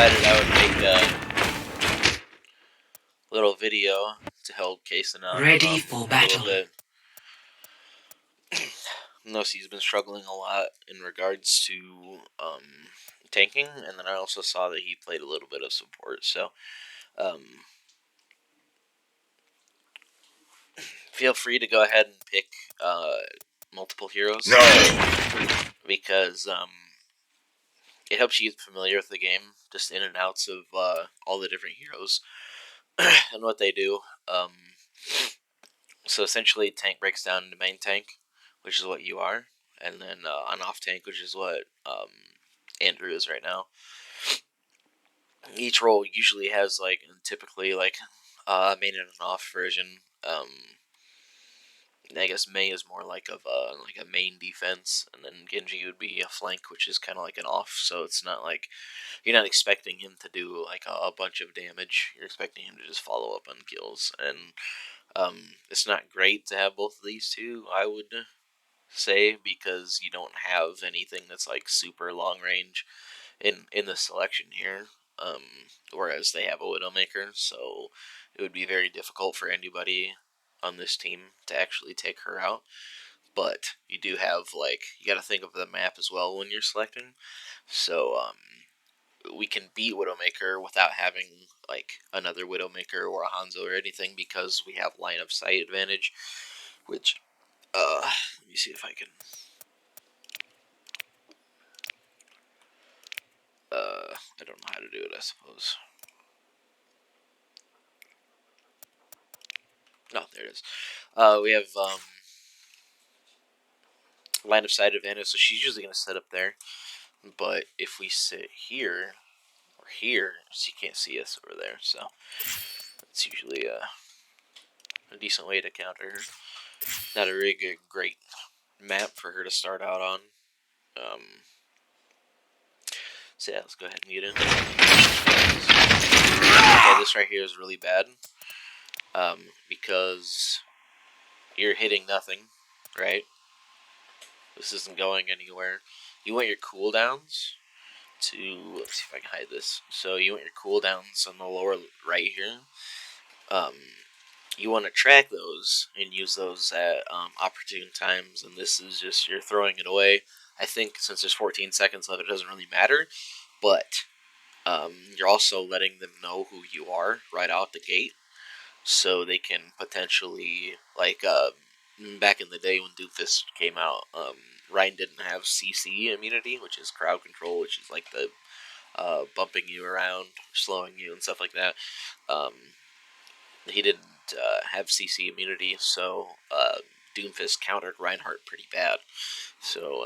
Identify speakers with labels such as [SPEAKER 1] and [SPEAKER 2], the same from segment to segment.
[SPEAKER 1] decided I would make a little video to help Kacen out
[SPEAKER 2] Ready for battle.
[SPEAKER 1] a little bit. Notice he's been struggling a lot in regards to tanking, and then I also saw that he played a little bit of support. So feel free to go ahead and pick multiple heroes.
[SPEAKER 3] No!
[SPEAKER 1] Because it helps you get familiar with the game, just in and outs of all the different heroes and what they do. So essentially, tank breaks down into main tank, which is what you are, and then on off tank, which is what Andrew is right now. Each role usually has typically main and an off version. I guess Mei is more like a main defense, and then Genji would be a flank, which is kind of like an off. So it's not like you're not expecting him to do like a bunch of damage. You're expecting him to just follow up on kills, and it's not great to have both of these two, I would say, because you don't have anything that's like super long range in the selection here. Whereas they have a Widowmaker, so it would be very difficult for anybody on this team to actually take her out. But you do have you got to think of the map as well when you're selecting. So we can beat Widowmaker without having another Widowmaker or a Hanzo or anything, because we have line of sight advantage, which let me see if I can I don't know how to do it, I suppose. No, there it is. We have line of sight advantage, so she's usually going to set up there. But if we sit here or here, she can't see us over there, so that's usually a decent way to counter her. Not a really great map for her to start out on. So yeah, let's go ahead and get in. Okay, this right here is really bad. Because you're hitting nothing, right? This isn't going anywhere. You want your cooldowns to, let's see if I can hide this. So you want your cooldowns on the lower right here. You want to track those and use those at opportune times, and this is just, you're throwing it away. I think since there's 14 seconds left, it doesn't really matter, but you're also letting them know who you are right out the gate, so they can potentially, back in the day when Doomfist came out, Ryan didn't have CC immunity, which is crowd control, which is like the bumping you around, slowing you, and stuff like that. He didn't have CC immunity, so Doomfist countered Reinhardt pretty bad. So,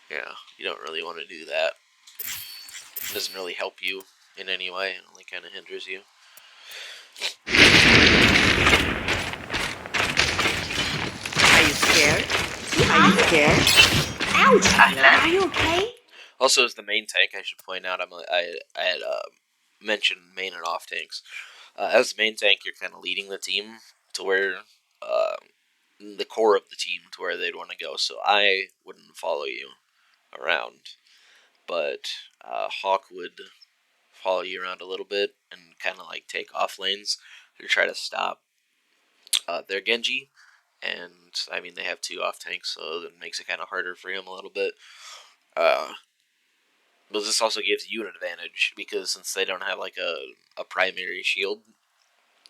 [SPEAKER 1] yeah, you don't really want to do that. It doesn't really help you in any way, it only kind of hinders you.
[SPEAKER 4] Are you scared? Are you scared? Ouch! Are you okay?
[SPEAKER 1] Also, as the main tank, I should point out, I had mentioned main and off tanks. As the main tank, you're kind of leading the team to where the core of the team to where they'd want to go. So I wouldn't follow you around, but Hawk would follow you around a little bit and kind of take off lanes to try to stop their Genji. And I mean, they have two off tanks, so that makes it kind of harder for him a little bit. But this also gives you an advantage, because since they don't have a primary shield,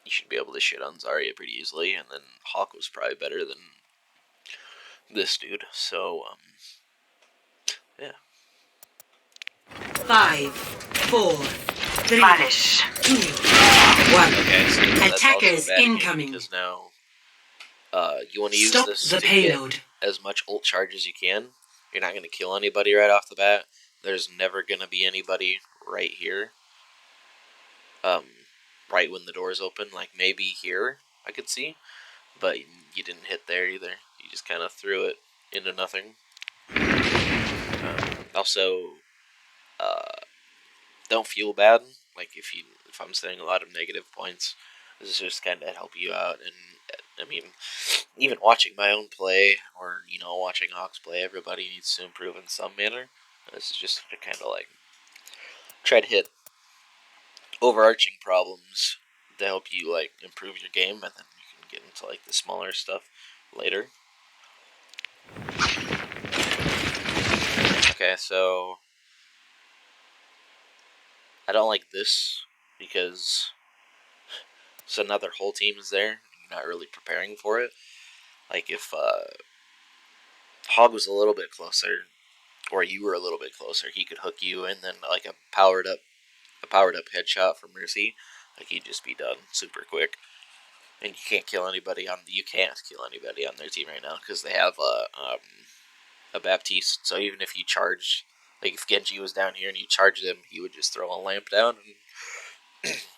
[SPEAKER 1] you should be able to shit on Zarya pretty easily. And then Hawk was probably better than this dude, so yeah.
[SPEAKER 2] 5, 4, 3,
[SPEAKER 4] Vanish.
[SPEAKER 2] 2, 1.
[SPEAKER 1] Okay, so that's
[SPEAKER 2] Attackers
[SPEAKER 1] also bad
[SPEAKER 2] incoming.
[SPEAKER 1] because now you want to use
[SPEAKER 2] Stop
[SPEAKER 1] this
[SPEAKER 2] the
[SPEAKER 1] to
[SPEAKER 2] payload.
[SPEAKER 1] get as much ult charge as you can. You're not going to kill anybody right off the bat. There's never going to be anybody right here. Right when the doors open, maybe here I could see, but you didn't hit there either. You just kind of threw it into nothing. Also, don't feel bad. If I'm saying a lot of negative points, this is just kind of help you out. And I mean, even watching my own play, or watching Hawks play, everybody needs to improve in some manner. This is just to kind of try to hit overarching problems to help you like improve your game, and then you can get into like the smaller stuff later. Okay, so I don't like this because so now their whole team is there. You're not really preparing for it. Like if Hog was a little bit closer, or you were a little bit closer, he could hook you, and then like a powered up headshot from Mercy, like he'd just be done super quick. And you can't kill anybody on their team right now because they have a Baptiste. So even if you charged, like if Genji was down here and you charged him, he would just throw a lamp down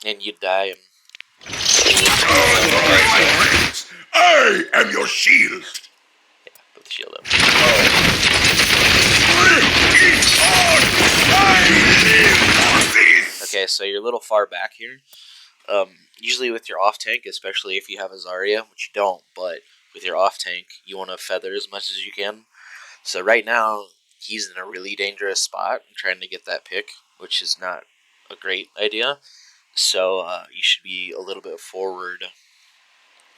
[SPEAKER 1] and you'd die. And
[SPEAKER 3] I am your shield.
[SPEAKER 1] yeah, put the shield up. Okay, so you're a little far back here. Usually with your off tank, especially if you have a Zarya, which you don't, but with your off tank, you want to feather as much as you can. So right now, he's in a really dangerous spot trying to get that pick, which is not a great idea. So you should be a little bit forward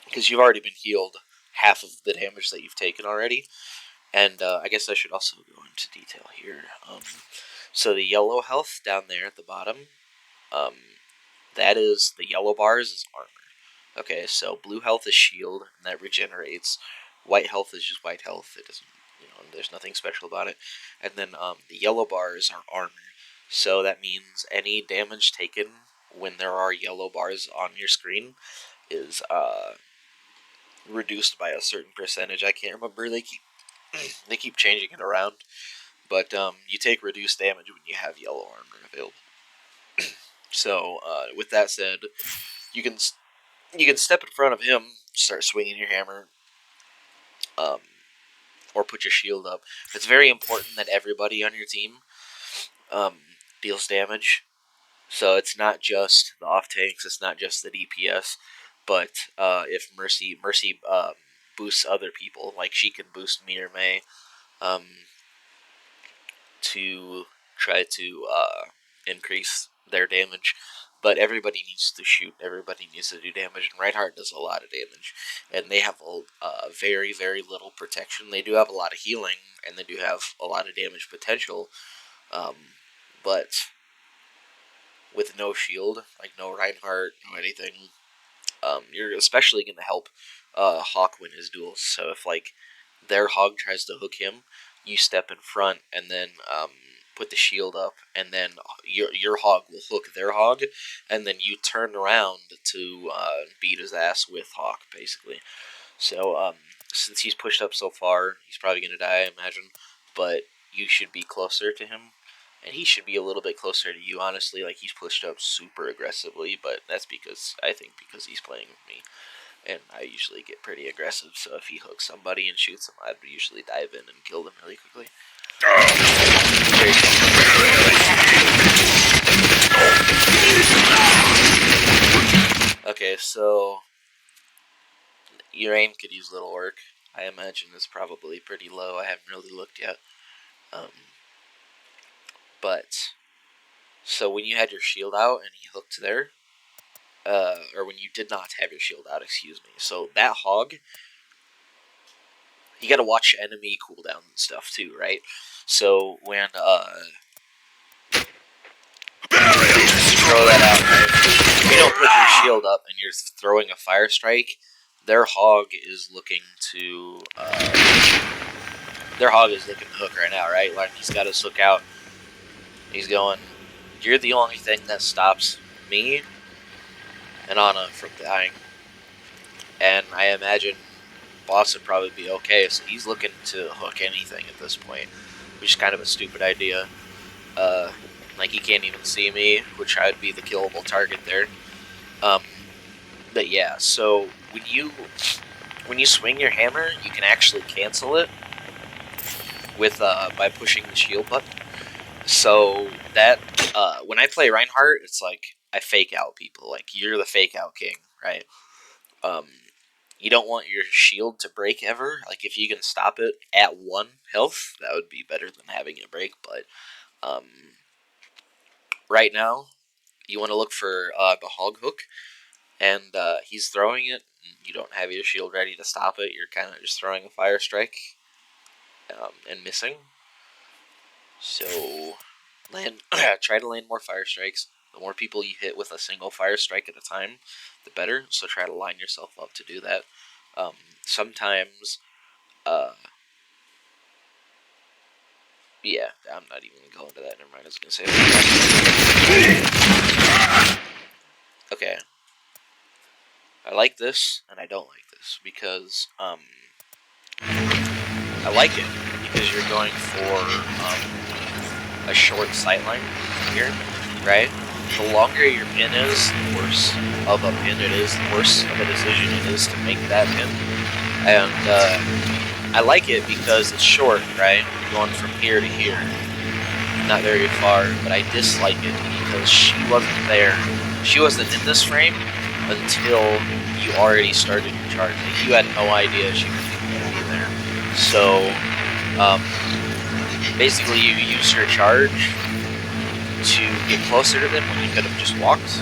[SPEAKER 1] because you've already been healed half of the damage that you've taken already. And I guess I should also go into detail here. So the yellow health down there at the bottom, that is the yellow bars is armor. Okay, so blue health is shield, and that regenerates. White health is just white health. It doesn't, there's nothing special about it. And then the yellow bars are armor. So that means any damage taken when there are yellow bars on your screen is reduced by a certain percentage. I can't remember. They keep changing it around, but you take reduced damage when you have yellow armor available. So with that said, you can step in front of him, start swinging your hammer, or put your shield up. It's very important that everybody on your team deals damage. So it's not just the off tanks, it's not just the DPS, but if Mercy boosts other people, like she can boost me or May, to try to increase their damage. But everybody needs to shoot. Everybody needs to do damage, and Reinhardt does a lot of damage. And they have very, very little protection. They do have a lot of healing, and they do have a lot of damage potential. But with no shield, like no Reinhardt, no anything, you're especially going to help Hawk win his duels. So if like their Hog tries to hook him, you step in front and then put the shield up, and then your Hog will hook their Hog, and then you turn around to beat his ass with Hawk, basically. So since he's pushed up so far, he's probably going to die, I imagine, but you should be closer to him. And he should be a little bit closer to you, honestly. Like, he's pushed up super aggressively, but that's because he's playing with me. And I usually get pretty aggressive, so if he hooks somebody and shoots them, I'd usually dive in and kill them really quickly. Okay, so your aim could use a little work. I imagine it's probably pretty low. I haven't really looked yet. But so when you had your shield out and he hooked there, or when you did not have your shield out, excuse me. So that Hog, you got to watch enemy cooldowns and stuff too, right? So when you throw that out, right? If you don't put your shield up and you're throwing a fire strike, their Hog is looking to hook right now, right? Like he's got his hook out. He's going. You're the only thing that stops me and Anna from dying. And I imagine boss would probably be okay, so he's looking to hook anything at this point, which is kind of a stupid idea. Like he can't even see me, which I'd be the killable target there. But yeah, so when you swing your hammer, you can actually cancel it with by pushing the shield button. So that when I play Reinhardt, it's like I fake out people. Like you're the fake out king, right? You don't want your shield to break ever. Like if you can stop it at 1 health, that would be better than having it break. But right now, you want to look for the hog hook, and he's throwing it. You don't have your shield ready to stop it. You're kind of just throwing a fire strike and missing. So try to land more fire strikes. The more people you hit with a single fire strike at a time, the better. So try to line yourself up to do that. Sometimes, yeah, I'm not even gonna go into that. Never mind. I was gonna say that. Okay, I like this and I don't like this because I like it because you're going for a short sightline here, right? The longer your pin is, the worse of a pin it is, the worse of a decision it is to make that pin. And I like it because it's short, right? You're going from here to here, not very far, but I dislike it because she wasn't there. She wasn't in this frame until you already started your charge. Like, you had no idea she was even going to be there. So, basically you use your charge to get closer to them when you could have just walked,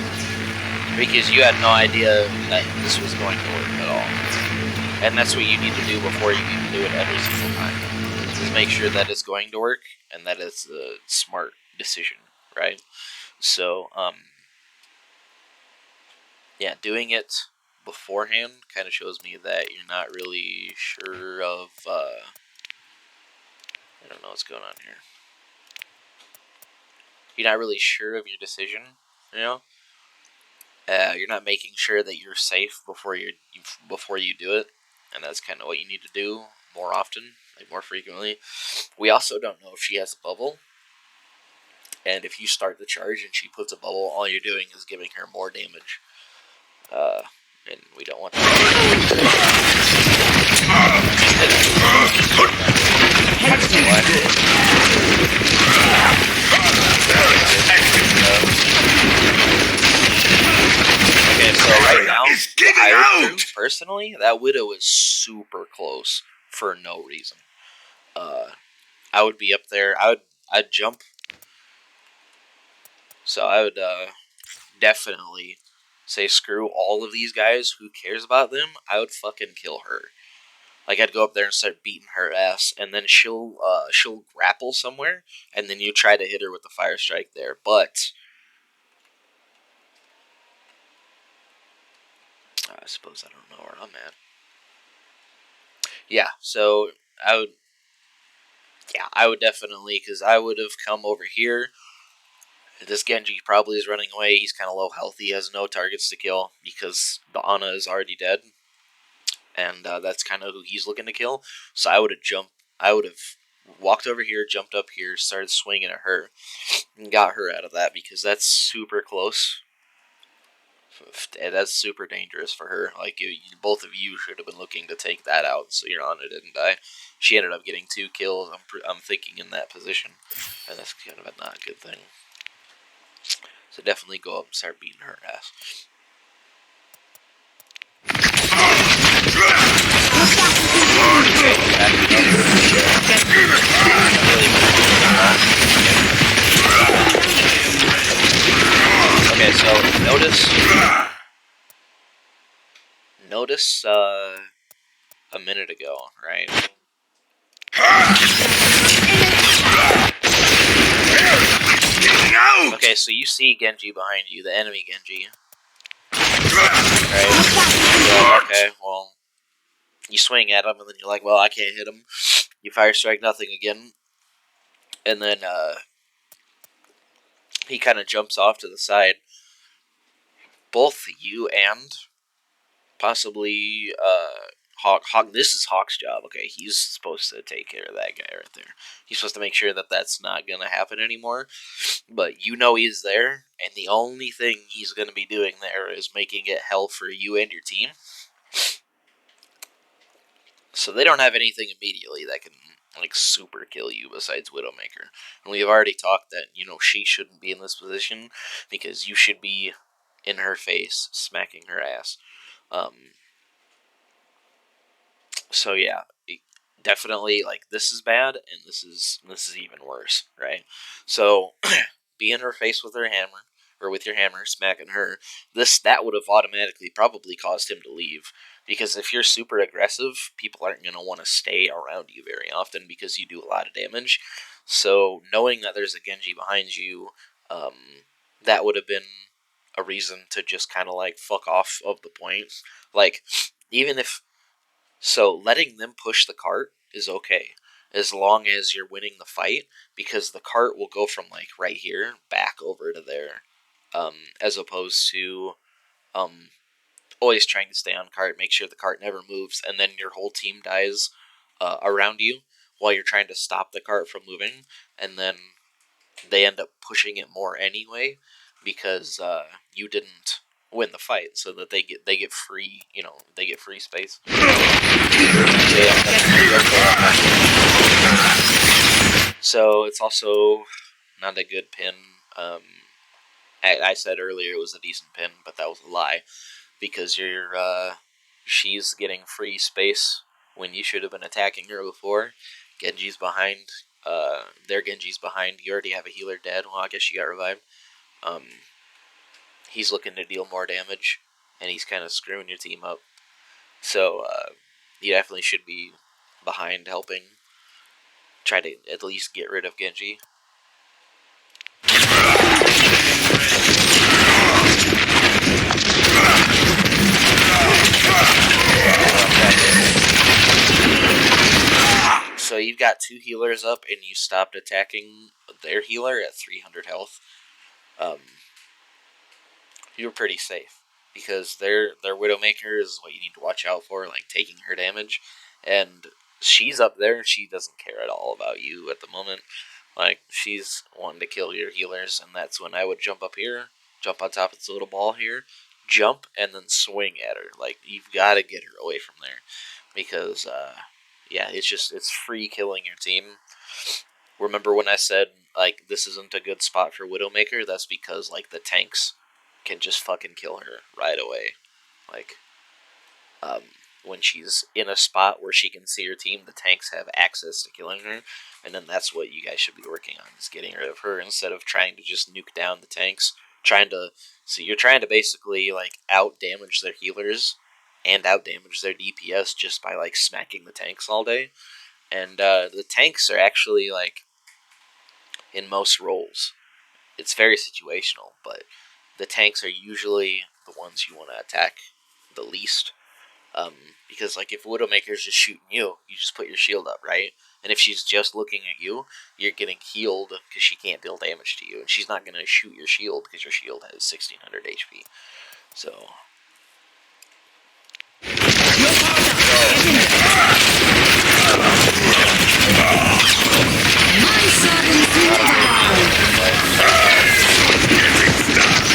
[SPEAKER 1] because you had no idea that this was going to work at all. And that's what you need to do before you even do it every single time, is make sure that it's going to work and that it's a smart decision, right? So, yeah, doing it beforehand kind of shows me that you're not really sure of, I don't know what's going on here. You're not really sure of your decision, you know? You're not making sure that you're safe before you do it, and that's kind of what you need to do more often, like more frequently. We also don't know if she has a bubble, and if you start the charge and she puts a bubble, all you're doing is giving her more damage, and we don't want Okay, so right now, I would personally, that Widow is super close for no reason. I would be up there. I'd jump. So I would definitely say screw all of these guys. Who cares about them? I would fucking kill her. Like, I'd go up there and start beating her ass, and then she'll grapple somewhere, and then you try to hit her with the fire strike there. But I suppose I don't know where I'm at. Yeah, so I would definitely, because I would have come over here. This Genji probably is running away. He's kind of low health. He has no targets to kill because the Ana is already dead, and that's kind of who he's looking to kill. So I would have jumped. I would have walked over here, jumped up here, started swinging at her, and got her out of that because that's super close. That's super dangerous for her. Like, both of you should have been looking to take that out, so your Ana didn't die. She ended up getting 2 kills. I'm thinking in that position, and that's kind of not a good thing. So definitely go up and start beating her ass. Okay, so notice a minute ago, right? Okay, so you see Genji behind you, the enemy Genji. Right? So, okay, well, you swing at him, and then you're like, well, I can't hit him. You fire strike nothing again. And then he kind of jumps off to the side. Both you and possibly Hawk. This is Hawk's job. Okay, he's supposed to take care of that guy right there. He's supposed to make sure that that's not gonna happen anymore. But you know he's there, and the only thing he's gonna be doing there is making it hell for you and your team. So they don't have anything immediately that can like super kill you besides Widowmaker. And we've already talked that she shouldn't be in this position because you should be in her face smacking her ass. So yeah, definitely like this is bad, and this is even worse, right? So be in her face with her hammer or with your hammer smacking her, that would have automatically probably caused him to leave. Because if you're super aggressive, people aren't going to want to stay around you very often because you do a lot of damage. So knowing that there's a Genji behind you, that would have been a reason to just kind of like fuck off of the point. Like, even if so, letting them push the cart is okay as long as you're winning the fight, because the cart will go from like right here back over to there, as opposed to um, always trying to stay on cart, make sure the cart never moves, and then your whole team dies around you while you're trying to stop the cart from moving, and then they end up pushing it more anyway because you didn't win the fight, so that they get free, they get free space. So it's also not a good pin. I said earlier it was a decent pin, but that was a lie, because she's getting free space when you should have been attacking her before. Genji's behind. Their Genji's behind. You already have a healer dead. Well, I guess she got revived. He's looking to deal more damage, and he's kind of screwing your team up. So you definitely should be behind helping. Try to at least get rid of Genji. So you've got 2 healers up, and you stopped attacking their healer at 300 health. You were pretty safe, because their Widowmaker is what you need to watch out for, like taking her damage, and she's up there and she doesn't care at all about you at the moment. Like, she's wanting to kill your healers, and that's when I would jump up here, jump on top of this little ball here, jump, and then swing at her. Like, you've got to get her away from there, because yeah, it's free killing your team. Remember when I said, like, this isn't a good spot for Widowmaker? That's because, like, the tanks can just fucking kill her right away. Like, when she's in a spot where she can see her team, the tanks have access to killing her, and then that's what you guys should be working on, is getting rid of her, instead of trying to just nuke down the tanks. You're trying to basically, like, out damage their healers and out damage their DPS just by, like, smacking the tanks all day. And the tanks are actually, like, in most roles, it's very situational, but the tanks are usually the ones you want to attack the least. Because, like, if Widowmaker's just shooting you, you just put your shield up, right? And if she's just looking at you, you're getting healed because she can't deal damage to you, and she's not going to shoot your shield because your shield has 1600 HP. So.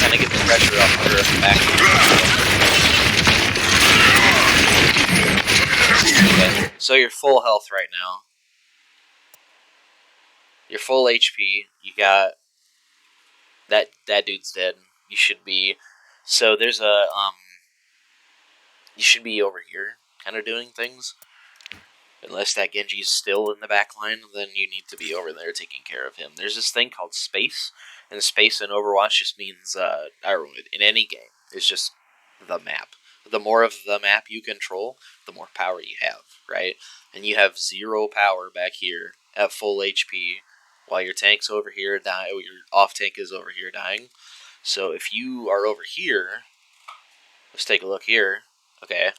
[SPEAKER 1] Kind of get the pressure off her back. Okay. So you're full health right now. You're full HP. You got that dude's dead. You should be. So there's a you should be over here, kind of doing things. Unless that Genji's still in the back line, then you need to be over there taking care of him. There's this thing called space, and space in Overwatch just means, in any game, it's just the map. The more of the map you control, the more power you have, right? And you have 0 power back here at full HP, while your tank's over here dying, your off tank is over here dying. So if you are over here, let's take a look here. Okay,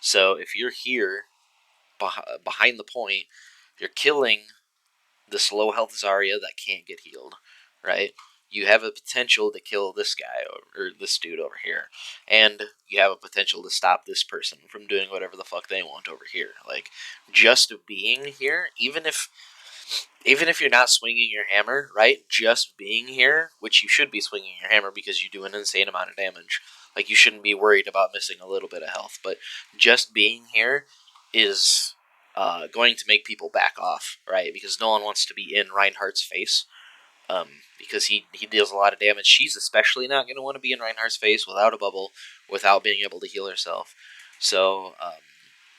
[SPEAKER 1] so if you're here, behind the point, you're killing this low health Zarya that can't get healed, right? You have a potential to kill this guy or this dude over here, and you have a potential to stop this person from doing whatever the fuck they want over here. Like, just being here, even if you're not swinging your hammer, right? Just being here, which you should be swinging your hammer because you do an insane amount of damage. Like, you shouldn't be worried about missing a little bit of health, but just being here is going to make people back off, right? Because no one wants to be in Reinhardt's face, because he deals a lot of damage. She's especially not going to want to be in Reinhardt's face without a bubble, without being able to heal herself. So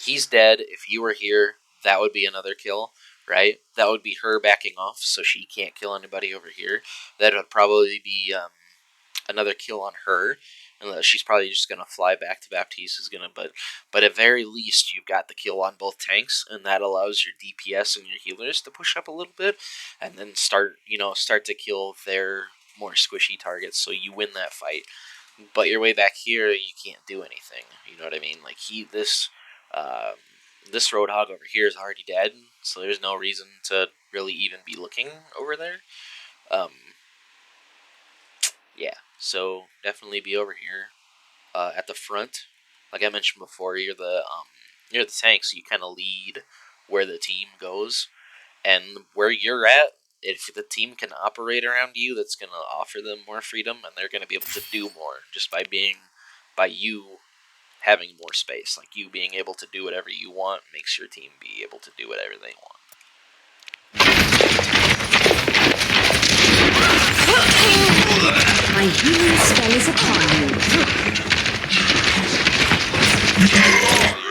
[SPEAKER 1] he's dead. If you were here, that would be another kill, right? That would be her backing off, so she can't kill anybody over here. That would probably be another kill on her, and she's probably just gonna fly back to Baptiste. Is gonna, but at very least you've got the kill on both tanks, and that allows your DPS and your healers to push up a little bit, and then start to kill their more squishy targets. So you win that fight. But your way back here, you can't do anything. You know what I mean? Like this Roadhog over here is already dead, so there's no reason to really even be looking over there. Um, yeah, so definitely be over here at the front. Like I mentioned before, you're the tank, so you kind of lead where the team goes, and where you're at. If the team can operate around you, that's going to offer them more freedom, and they're going to be able to do more just by you having more space. Like you being able to do whatever you want makes your team be able to do whatever they want.
[SPEAKER 4] My healing spell is upon you.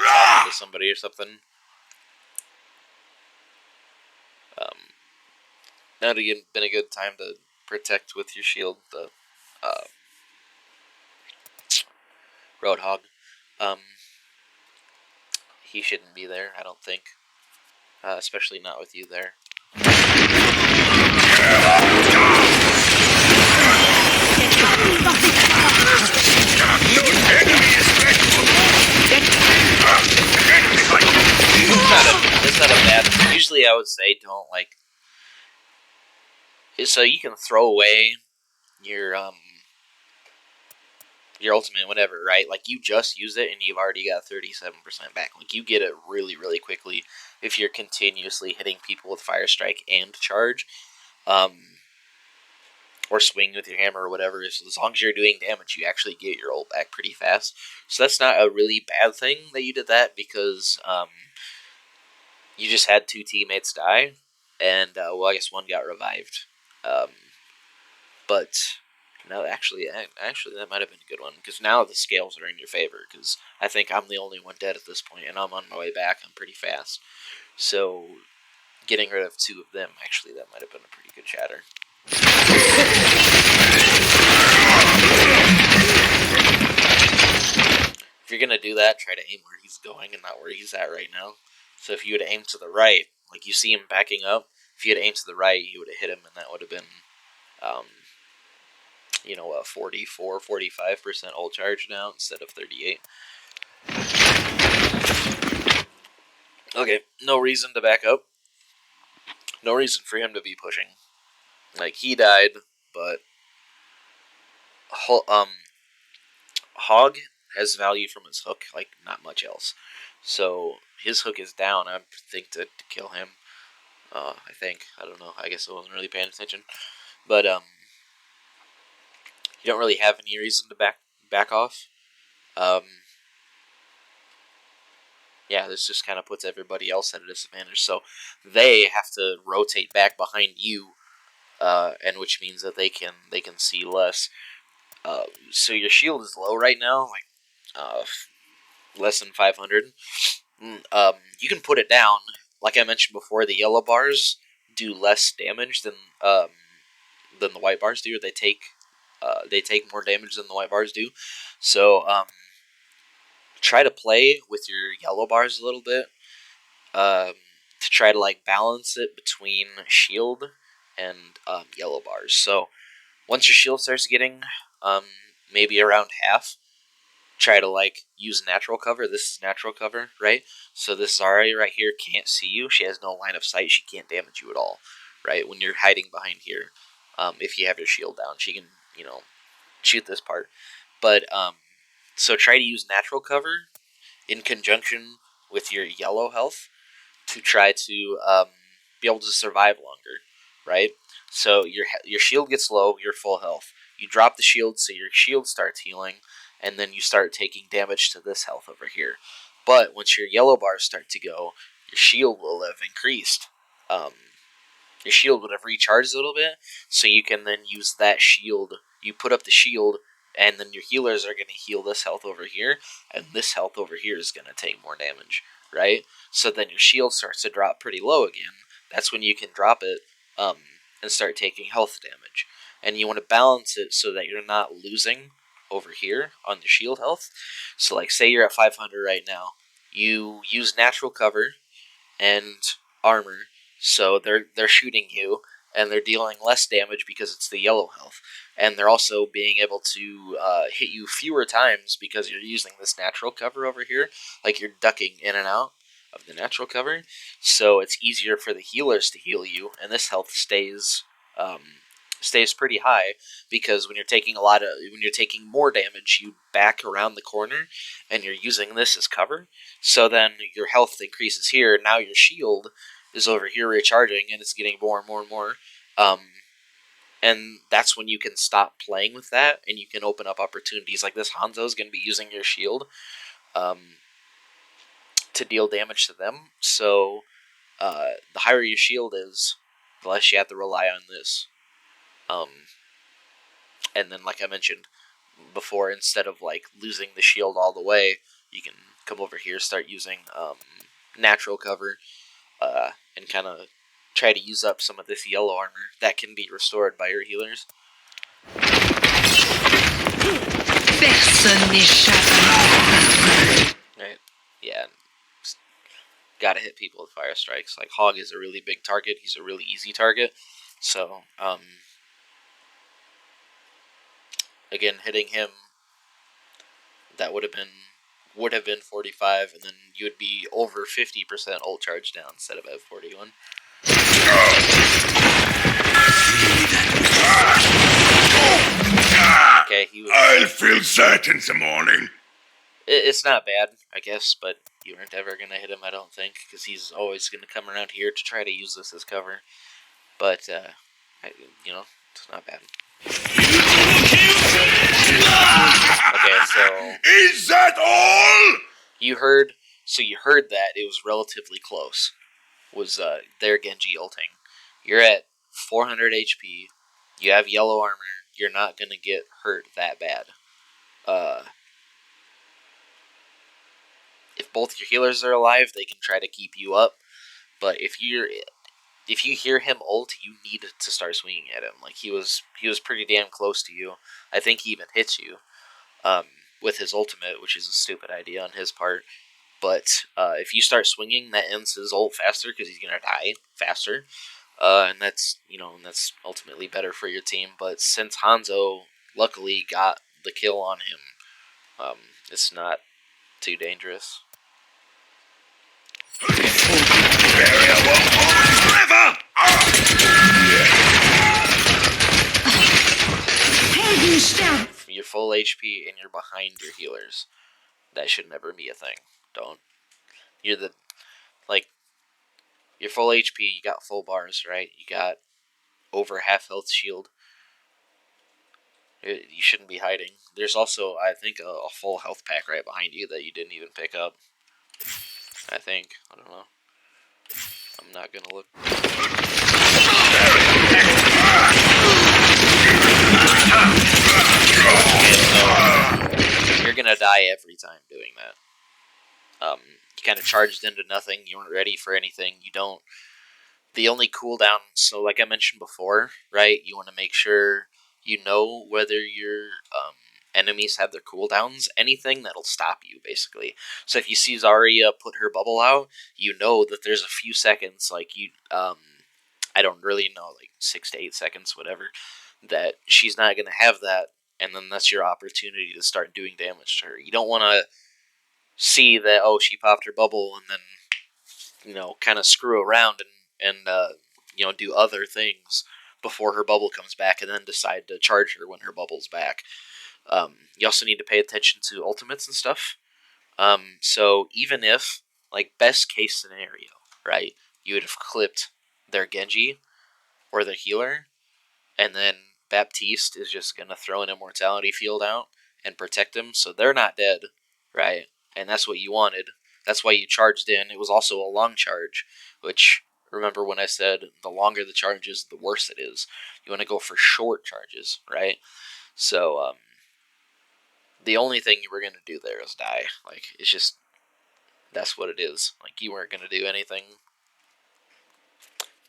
[SPEAKER 1] Talking to somebody or something. That would have been a good time to protect with your shield the Roadhog. He shouldn't be there, I don't think. Especially not with you there. It's not a bad. Usually, I would say don't like. So you can throw away your ultimate, whatever, right? Like you just use it and you've already got 37% back. Like you get it really, really quickly if you're continuously hitting people with Fire Strike and Charge, or swing with your hammer or whatever. So as long as you're doing damage, you actually get your ult back pretty fast. So that's not a really bad thing that you did that, because you just had 2 teammates die, and well, I guess 1 got revived. But no, actually, that might have been a good one, because now the scales are in your favor. Because I think I'm the only one dead at this point, and I'm on my way back. I'm pretty fast, so getting rid of 2 of them, actually, that might have been a pretty good chatter. If you're gonna do that, try to aim where he's going and not where he's at right now. So if you would aim to the right, like you see him backing up, if you had aimed to the right, you would have hit him, and that would have been, 44, 45% ult charge now instead of 38. Okay, no reason to back up. No reason for him to be pushing. Like, he died, but Hog has value from his hook, like not much else. So his hook is down. I think to kill him. I think, I don't know. I guess I wasn't really paying attention, but you don't really have any reason to back off. Yeah, this just kind of puts everybody else at a disadvantage. So they have to rotate back behind you, and which means that they can see less. So your shield is low right now, like less than 500. You can put it down. Like I mentioned before, the yellow bars do less damage than the white bars do. Or they take more damage than the white bars do. So try to play with your yellow bars a little bit, to try to like balance it between shield and yellow bars. So once your shield starts getting maybe around half, try to like use natural cover. This is natural cover, right? So this Zarya right here can't see you. She has no line of sight. She can't damage you at all, right? When you're hiding behind here, if you have your shield down, she can shoot this part. But so try to use natural cover in conjunction with your yellow health to try to be able to survive longer, right? So your shield gets low, you're full health. You drop the shield, so your shield starts healing, and then you start taking damage to this health over here. But once your yellow bars start to go, your shield will have increased. Your shield would have recharged a little bit, so you can then use that shield. You put up the shield, and then your healers are going to heal this health over here, and this health over here is going to take more damage, right? So then your shield starts to drop pretty low again. That's when you can drop it and start taking health damage. and you want to balance it so that you're not losing over here on the shield health. So like say you're at 500 right now, you use natural cover and armor, so they're shooting you and they're dealing less damage because it's the yellow health, and they're also being able to hit you fewer times because you're using this natural cover over here, like you're ducking in and out of the natural cover, so it's easier for the healers to heal you, and this health um, stays pretty high because when you're taking more damage, you back around the corner, and you're using this as cover. So then your health increases here. Now your shield is over here recharging, and it's getting more and more and more. Um, and that's when you can stop playing with that, and you can open up opportunities like this. Hanzo's going to be using your shield um, to deal damage to them. So the higher your shield is, the less you have to rely on this. Um, and then, like I mentioned before, instead of like losing the shield all the way, you can come over here, start using natural cover, and kind of try to use up some of this yellow armor that can be restored by your healers.
[SPEAKER 2] Personne n'échappe.
[SPEAKER 1] Right? Yeah. Gotta hit people with fire strikes. Like Hog is a really big target. He's a really easy target. So, again, hitting him, that would have been 45, and then you would be over 50% ult charge down instead of at 41. Okay,
[SPEAKER 3] I'll feel that in the morning.
[SPEAKER 1] It's not bad, I guess, but you aren't ever gonna hit him, I don't think, because he's always gonna come around here to try to use this as cover. But it's not bad. Okay, so
[SPEAKER 3] Is that all?
[SPEAKER 1] you heard that it was relatively close. Was their Genji ulting? You're at 400 HP. You have yellow armor. You're not gonna get hurt that bad. If both your healers are alive, they can try to keep you up. But if you hear him ult, you need to start swinging at him. Like he was pretty damn close to you. I think he even hits you with his ultimate, which is a stupid idea on his part. But if you start swinging, that ends his ult faster because he's gonna die faster, and that's ultimately better for your team. But since Hanzo luckily got the kill on him, it's not too dangerous.
[SPEAKER 3] Barrier won't hold forever!
[SPEAKER 1] You're full HP and you're behind your healers. That should never be a thing. Don't. You're full HP, you got full bars, right? You got over half health shield. You shouldn't be hiding. There's also, I think, a full health pack right behind you that you didn't even pick up. I think. I don't know. I'm not gonna look. Okay, so you're gonna die every time doing that. You kind of charged into nothing. You weren't ready for anything. You don't. The only cooldown, so like I mentioned before, right? You want to make sure you know whether your enemies have their cooldowns. Anything that'll stop you, basically. So if you see Zarya put her bubble out, you know that there's a few seconds, like I don't really know, like 6 to 8 seconds, whatever, that she's not going to have that, and then that's your opportunity to start doing damage to her. You don't want to see that, oh, she popped her bubble, and then, kind of screw around and do other things before her bubble comes back, and then decide to charge her when her bubble's back. You also need to pay attention to ultimates and stuff. So even if, like, best case scenario, right, you would have clipped their Genji or their healer, and then Baptiste is just going to throw an immortality field out and protect them, so they're not dead, right? And that's what you wanted. That's why you charged in. It was also a long charge, which, remember when I said the longer the charge is, the worse it is. You want to go for short charges, right? So, the only thing you were going to do there is die. Like, it's just, that's what it is. Like, you weren't going to do anything.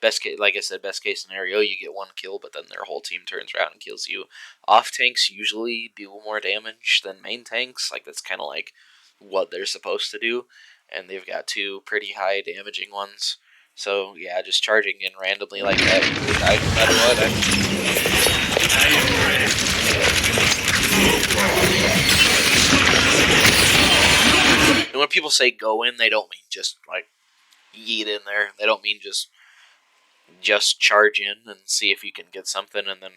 [SPEAKER 1] best case, like I said, best case scenario, you get 1 kill, but then their whole team turns around and kills you. Off tanks usually do more damage than main tanks. Like that's kind of like what they're supposed to do, and they've got 2 pretty high damaging ones. So yeah, just charging in randomly like that, I no matter what. And when people say go in, they don't mean just like yeet in there. They don't mean just charge in and see if you can get something, and then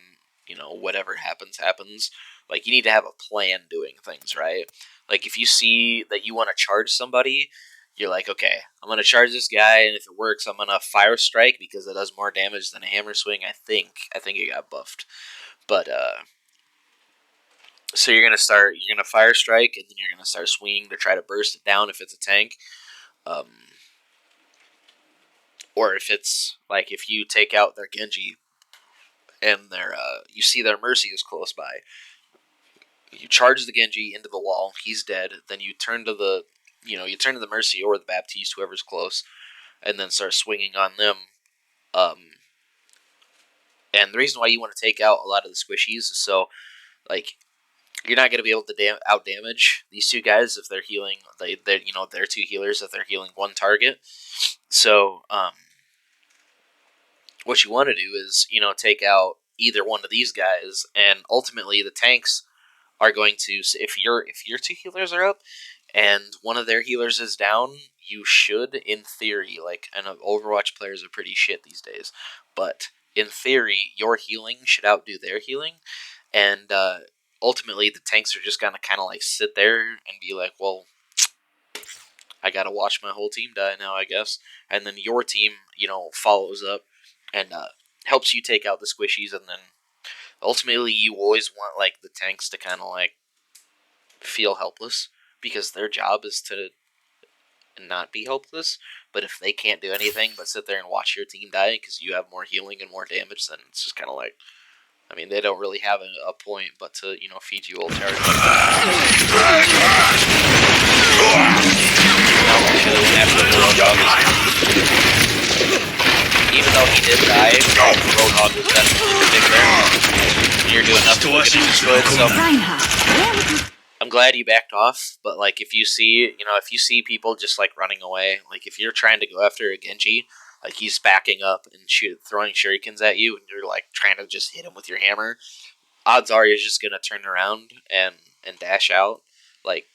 [SPEAKER 1] whatever happens. Like you need to have a plan doing things, right? Like if you see that you want to charge somebody, you're like, okay, I'm gonna charge this guy, and if it works, I'm gonna fire strike because it does more damage than a hammer swing. I think it got buffed, but so you're gonna fire strike, and then you're gonna start swinging to try to burst it down if it's a tank. Or if it's like if you take out their Genji and you see their Mercy is close by, you charge the Genji into the wall, he's dead. Then you turn to the Mercy or the Baptiste, whoever's close, and then start swinging on them. And the reason why you want to take out a lot of the squishies is so like you're not going to be able to out damage these 2 guys if they're healing. They're 2 healers if they're healing 1 target. So what you want to do is, take out either one of these guys, and ultimately the tanks are going to, if your 2 healers are up and one of their healers is down, you should, in theory, and Overwatch players are pretty shit these days, but in theory, your healing should outdo their healing, and ultimately the tanks are just gonna kind of like sit there and be like, well, I gotta watch my whole team die now, I guess, and then your team, follows up and helps you take out the squishies, and then ultimately you always want like the tanks to kind of like feel helpless because their job is to not be helpless. But if they can't do anything but sit there and watch your team die because you have more healing and more damage, then it's just kind of like, I mean, they don't really have a point but to feed you old charge. Even though he did die, Roadhog was definitely the big there. You're doing enough to look at his good, so I'm glad you backed off. But like, if you see people just like running away, like if you're trying to go after a Genji, like he's backing up and throwing shurikens at you, and you're like trying to just hit him with your hammer, odds are you're just gonna turn around and dash out. Like,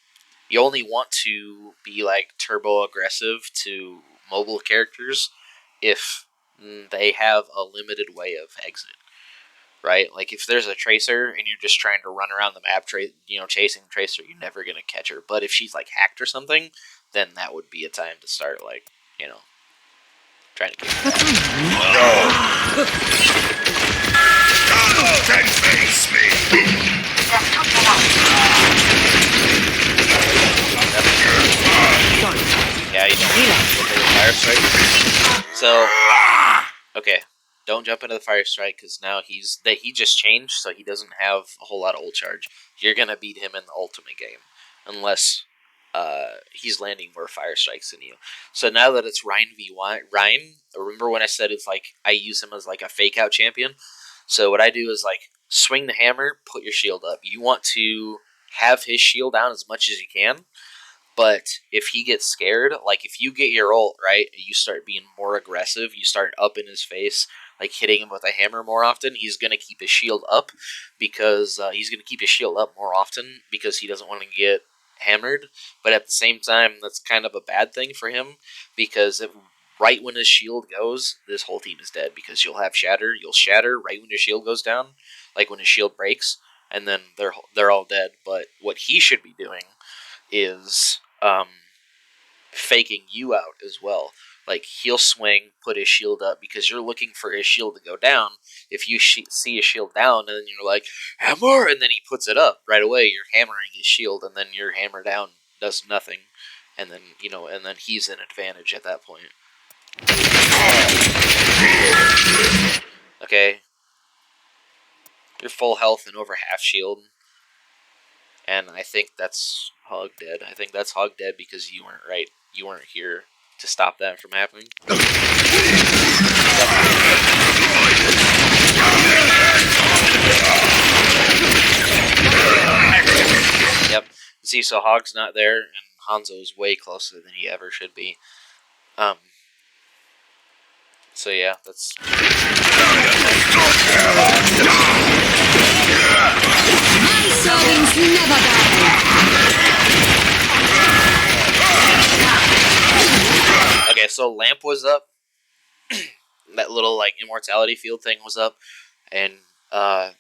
[SPEAKER 1] you only want to be like turbo aggressive to mobile characters if they have a limited way of exit, right? Like if there's a Tracer and you're just trying to run around the map, chasing Tracer, you're never gonna catch her. But if she's like hacked or something, then that would be a time to start like trying to get her back.
[SPEAKER 3] No! Can face me!
[SPEAKER 1] Yeah, you don't want to go fire strike. So, okay, don't jump into the fire strike because now he just changed, so he doesn't have a whole lot of ult charge. You're gonna beat him in the ultimate game unless he's landing more fire strikes than you. So now that it's Ryan v Ryan, remember when I said it's like I use him as like a fake out champion? So what I do is like swing the hammer, put your shield up. You want to have his shield down as much as you can. But if he gets scared, like if you get your ult, right, you start being more aggressive, you start up in his face, like hitting him with a hammer more often, he's going to keep his shield up because more often because he doesn't want to get hammered. But at the same time, that's kind of a bad thing for him because right when his shield goes, this whole team is dead because you'll shatter right when your shield goes down, like when his shield breaks, and then they're all dead. But what he should be doing is faking you out as well. Like he'll swing, put his shield up because you're looking for his shield to go down. If you see his shield down, and then you're like hammer, and then he puts it up right away, you're hammering his shield, and then your hammer down does nothing, and then and then he's in advantage at that point. Okay, you're full health and over half shield. And I think that's Hog dead. I think that's Hog dead because you weren't right. You weren't here to stop that from happening. Yep. See, so Hog's not there, and Hanzo's way closer than he ever should be. So yeah, that's.
[SPEAKER 2] My servants never die.
[SPEAKER 1] Okay, so Lamp was up. That little like immortality field thing was up, and I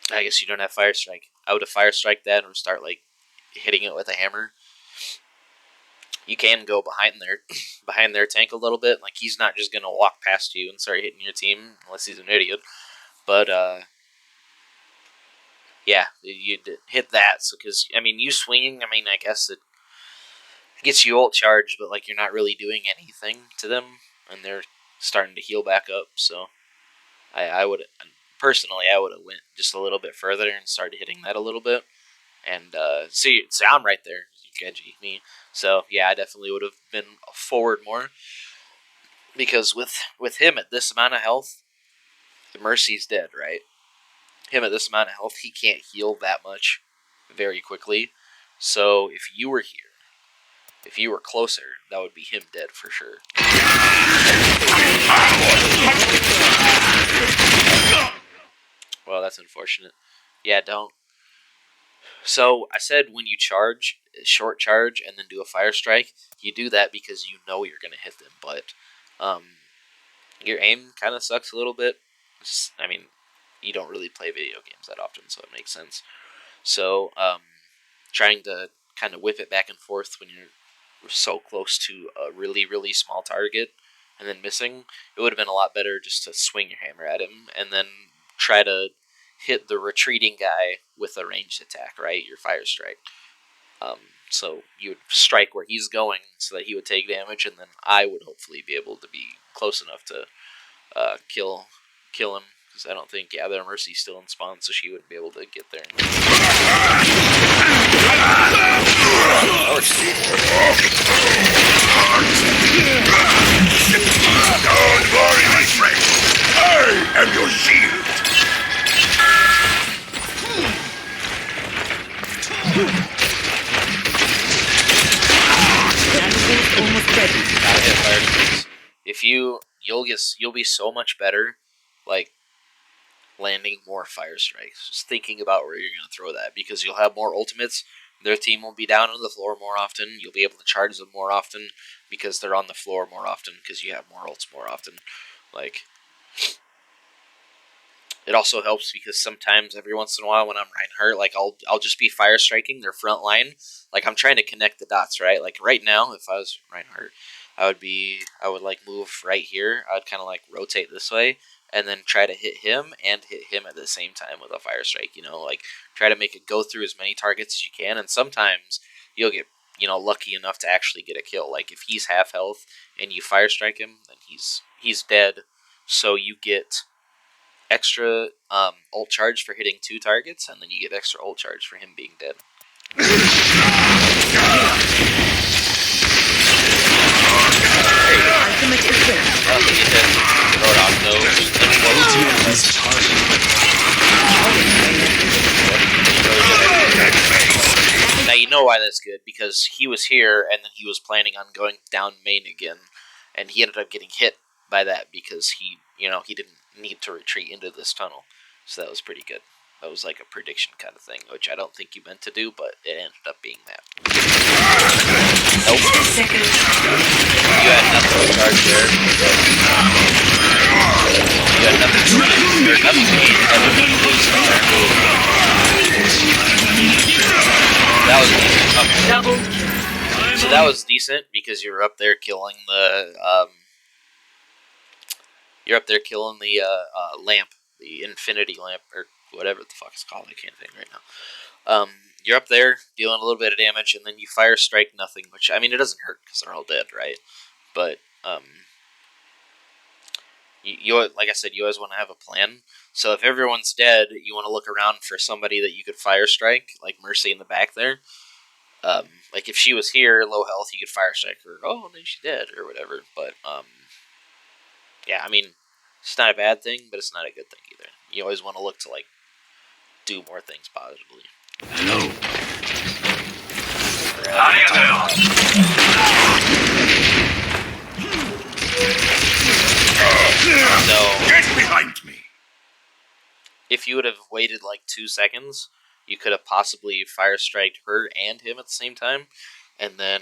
[SPEAKER 1] guess you don't have Fire Strike. I would have Fire Strike that and start like hitting it with a hammer. You can go behind their tank a little bit. Like he's not just gonna walk past you and start hitting your team unless he's an idiot. But yeah, you'd hit that. So because I mean, you swinging. I mean, I guess it gets you ult charge, but like you're not really doing anything to them, and they're starting to heal back up. So I would personally I would have went just a little bit further and started hitting that a little bit. And see, I'm right there, Genji, me. So yeah, I definitely would have been forward more because with him at this amount of health, the Mercy's dead, right? Him at this amount of health, he can't heal that much very quickly. So if you were here, if you were closer, that would be him dead for sure. Well, that's unfortunate. Yeah, don't. So I said when you charge, short charge, and then do a fire strike, you do that because you know you're going to hit them. But your aim kind of sucks a little bit. I mean, you don't really play video games that often, so it makes sense. So trying to kind of whip it back and forth when you're so close to a really, really small target and then missing, it would have been a lot better just to swing your hammer at him and then try to hit the retreating guy with a ranged attack, right? Your fire strike. So you would strike where he's going so that he would take damage, and then I would hopefully be able to be close enough to kill him. Because I don't think, their Mercy's still in spawn, so she wouldn't be able to get there.
[SPEAKER 3] Don't worry, my friend. I am your shield.
[SPEAKER 4] Almost ready.
[SPEAKER 1] Gotta hit fire strikes. If you'll be so much better, like landing more fire strikes. Just thinking about where you're gonna throw that because you'll have more ultimates. Their team will be down on the floor more often. You'll be able to charge them more often because they're on the floor more often because you have more ults more often. Like. It also helps because sometimes, every once in a while, when I'm Reinhardt, like I'll just be fire striking their front line. Like I'm trying to connect the dots, right? Like right now, if I was Reinhardt, I would like move right here. I would kind of like rotate this way and then try to hit him at the same time with a fire strike. You know, like try to make it go through as many targets as you can. And sometimes you'll get lucky enough to actually get a kill. Like if he's half health and you fire strike him, then he's dead. So you get extra ult charge for hitting 2 targets, and then you get extra ult charge for him being dead. Now you know why that's good, because he was here, and then he was planning on going down main again, and he ended up getting hit by that because he didn't need to retreat into this tunnel. So that was pretty good. That was like a prediction kind of thing, which I don't think you meant to do, but it ended up being that. Nope. You had nothing to charge there. You had nothing to gain. Or nothing to gain. That was decent. So that was decent because you were up there killing the lamp, the infinity lamp, or whatever the fuck it's called. I can't think right now. You're up there dealing a little bit of damage, and then you fire strike nothing, which, I mean, it doesn't hurt because they're all dead, right? But you like I said, you always want to have a plan. So if everyone's dead, you want to look around for somebody that you could fire strike, like Mercy in the back there. Like if she was here, low health, you could fire strike her. Oh, and then she's dead or whatever. But yeah, I mean, it's not a bad thing, but it's not a good thing either. You always want to look to like do more things positively.
[SPEAKER 3] Hello.
[SPEAKER 1] So
[SPEAKER 3] Get behind me.
[SPEAKER 1] if you would have waited like 2 seconds, you could have possibly fire striked her and him at the same time. And then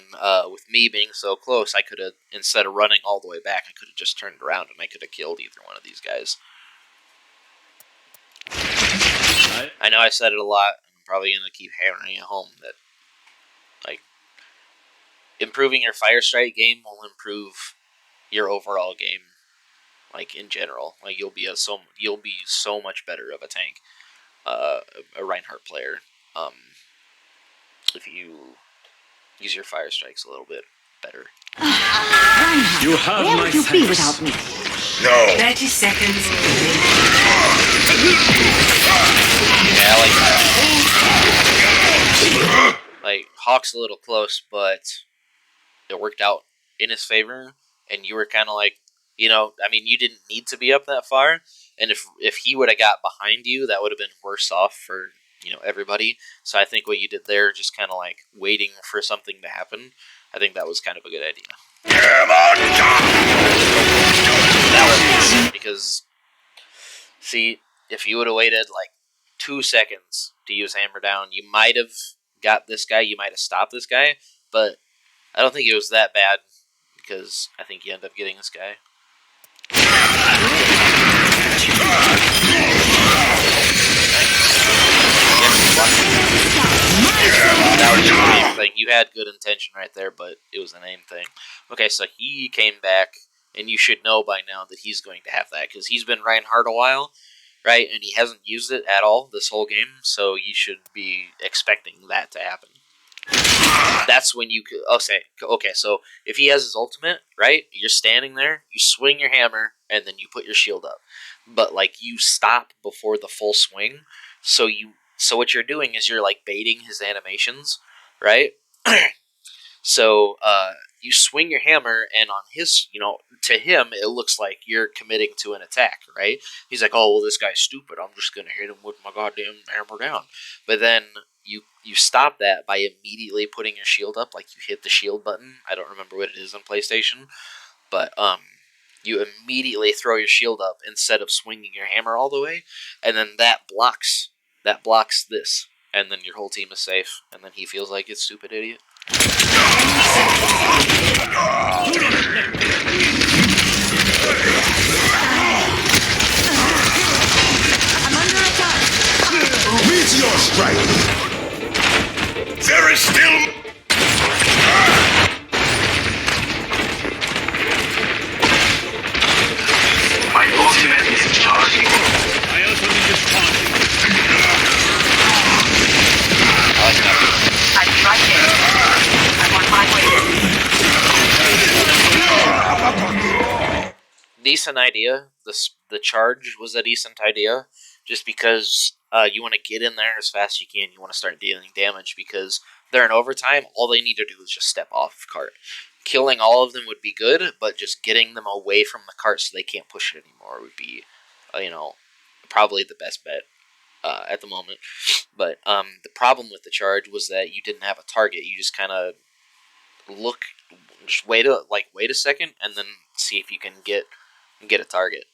[SPEAKER 1] with me being so close, I could have, instead of running all the way back, I could have just turned around and I could have killed either one of these guys. I know I said it a lot. I'm probably going to keep hammering it home that like improving your fire strike game will improve your overall game, like in general. Like you'll be so much better of a tank, a Reinhardt player, if you use your fire strikes a little bit better.
[SPEAKER 2] You have where would you be without me?
[SPEAKER 3] No.
[SPEAKER 2] 30 seconds.
[SPEAKER 1] Yeah, like Hawk's a little close, but it worked out in his favor, and you were kind of like, I mean, you didn't need to be up that far, and if he would have got behind you, that would have been worse off for everybody. So I think what you did there, just kind of like waiting for something to happen, I think that was kind of a good idea. That was because, see, if you would have waited like 2 seconds to use hammer down, you might have got this guy, you might have stopped this guy, but I don't think it was that bad because I think you end up getting this guy. That was just a name thing. You had good intention right there, but it was a name thing. Okay, so he came back, and you should know by now that he's going to have that because he's been Reinhardt a while, right? And he hasn't used it at all this whole game, so you should be expecting that to happen. That's when you could. Okay, so if he has his ultimate, right? You're standing there, you swing your hammer, and then you put your shield up. But like you stop before the full swing, so what you're doing is you're like baiting his animations, right? So you swing your hammer, and on his, to him, it looks like you're committing to an attack, right? He's like, oh, well, this guy's stupid. I'm just going to hit him with my goddamn hammer down. But then you stop that by immediately putting your shield up, like you hit the shield button. I don't remember what it is on PlayStation. But you immediately throw your shield up instead of swinging your hammer all the way. And then that blocks this. And then your whole team is safe. And then he feels like it's stupid idiot.
[SPEAKER 3] Meteor strike. There is still. My ultimate is charging. I also need this charging.
[SPEAKER 1] I like that.
[SPEAKER 2] I'm right here. I'm on my
[SPEAKER 1] way. Decent idea. The charge was a decent idea, just because you want to get in there as fast as you can. You want to start dealing damage because they're in overtime. All they need to do is just step off the cart. Killing all of them would be good, but just getting them away from the cart so they can't push it anymore would be, probably the best bet at the moment. But the problem with the charge was that you didn't have a target. You just kind of wait a second, and then see if you can get a target.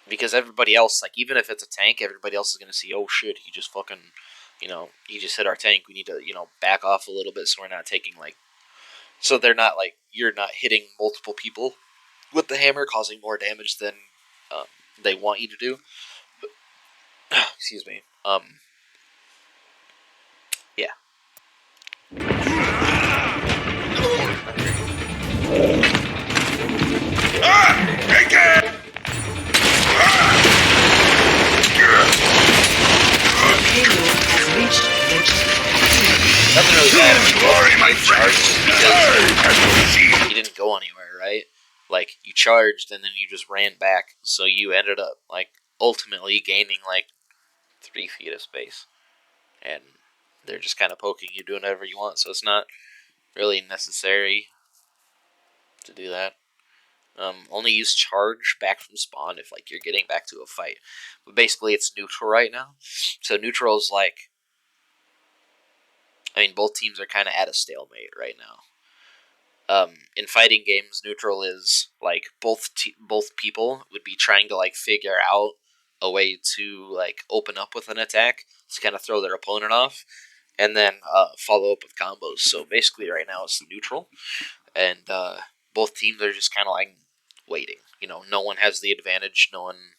[SPEAKER 1] Because everybody else, like, even if it's a tank, everybody else is going to see, oh shit, he just fucking, he just hit our tank. We need to, back off a little bit so we're not taking, so they're not, you're not hitting multiple people with the hammer, causing more damage than they want you to do. Excuse me. Yeah. Nothing really bad about my charge because you didn't go anywhere, right? Like, you charged and then you just ran back, so you ended up, ultimately gaining, 3 feet of space. And they're just kind of poking you, doing whatever you want, so it's not really necessary to do that. Only use charge back from spawn if like you're getting back to a fight. But basically, it's neutral right now. So neutral is like, I mean, both teams are kind of at a stalemate right now. In fighting games, neutral is like both people would be trying to like figure out a way to like open up with an attack to kind of throw their opponent off, and then follow up with combos. So basically, right now it's neutral, and both teams are just kind of like waiting. You know, no one has the advantage. No one,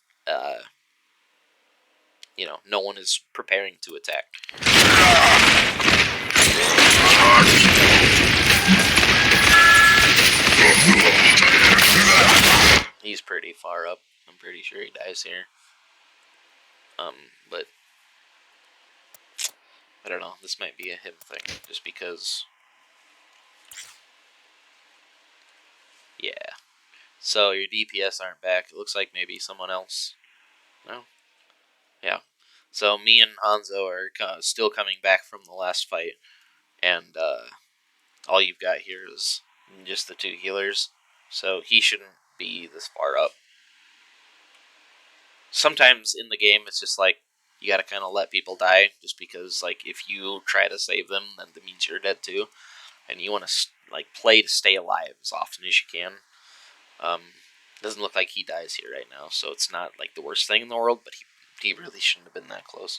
[SPEAKER 1] no one is preparing to attack. He's pretty far up. I'm pretty sure he dies here. But I don't know. This might be a him thing, just because. Yeah. So your DPS aren't back. It looks like maybe someone else. No. Yeah. So me and Hanzo are still coming back from the last fight, and all you've got here is just the 2 healers. So he shouldn't be this far up. Sometimes in the game, it's just like you gotta kind of let people die, just because like if you try to save them, then that means you're dead too, and you want to like play to stay alive as often as you can. Doesn't look like he dies here right now, so it's not like the worst thing in the world, but he really shouldn't have been that close.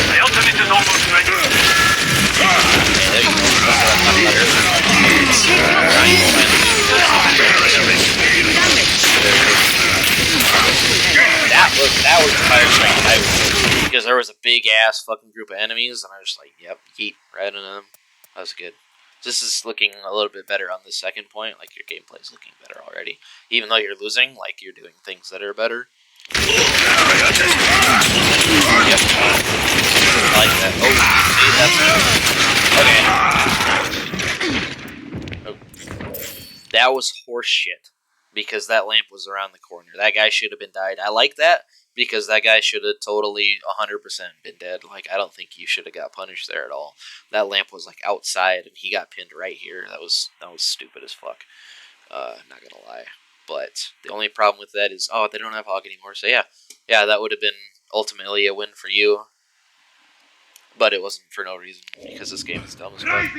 [SPEAKER 3] The ultimate is almost ready.
[SPEAKER 1] There you that was the fire strike because there was a big ass fucking group of enemies, and I was just like, yep, yeet, right into them. That was good. This is looking a little bit better on the second point. Like your gameplay is looking better already, even though you're losing. Like you're doing things that are better. Yep. I like that. Oh, see, that's okay. Oh. That was horse shit. Because that lamp was around the corner. That guy should have been died. I like that because that guy should have totally 100% been dead. Like, I don't think you should have got punished there at all. That lamp was like outside and he got pinned right here. That was stupid as fuck. Not gonna lie. But the only problem with that is, they don't have Hog anymore. So yeah, that would have been ultimately a win for you. But it wasn't for no reason because this game is dumb as fuck.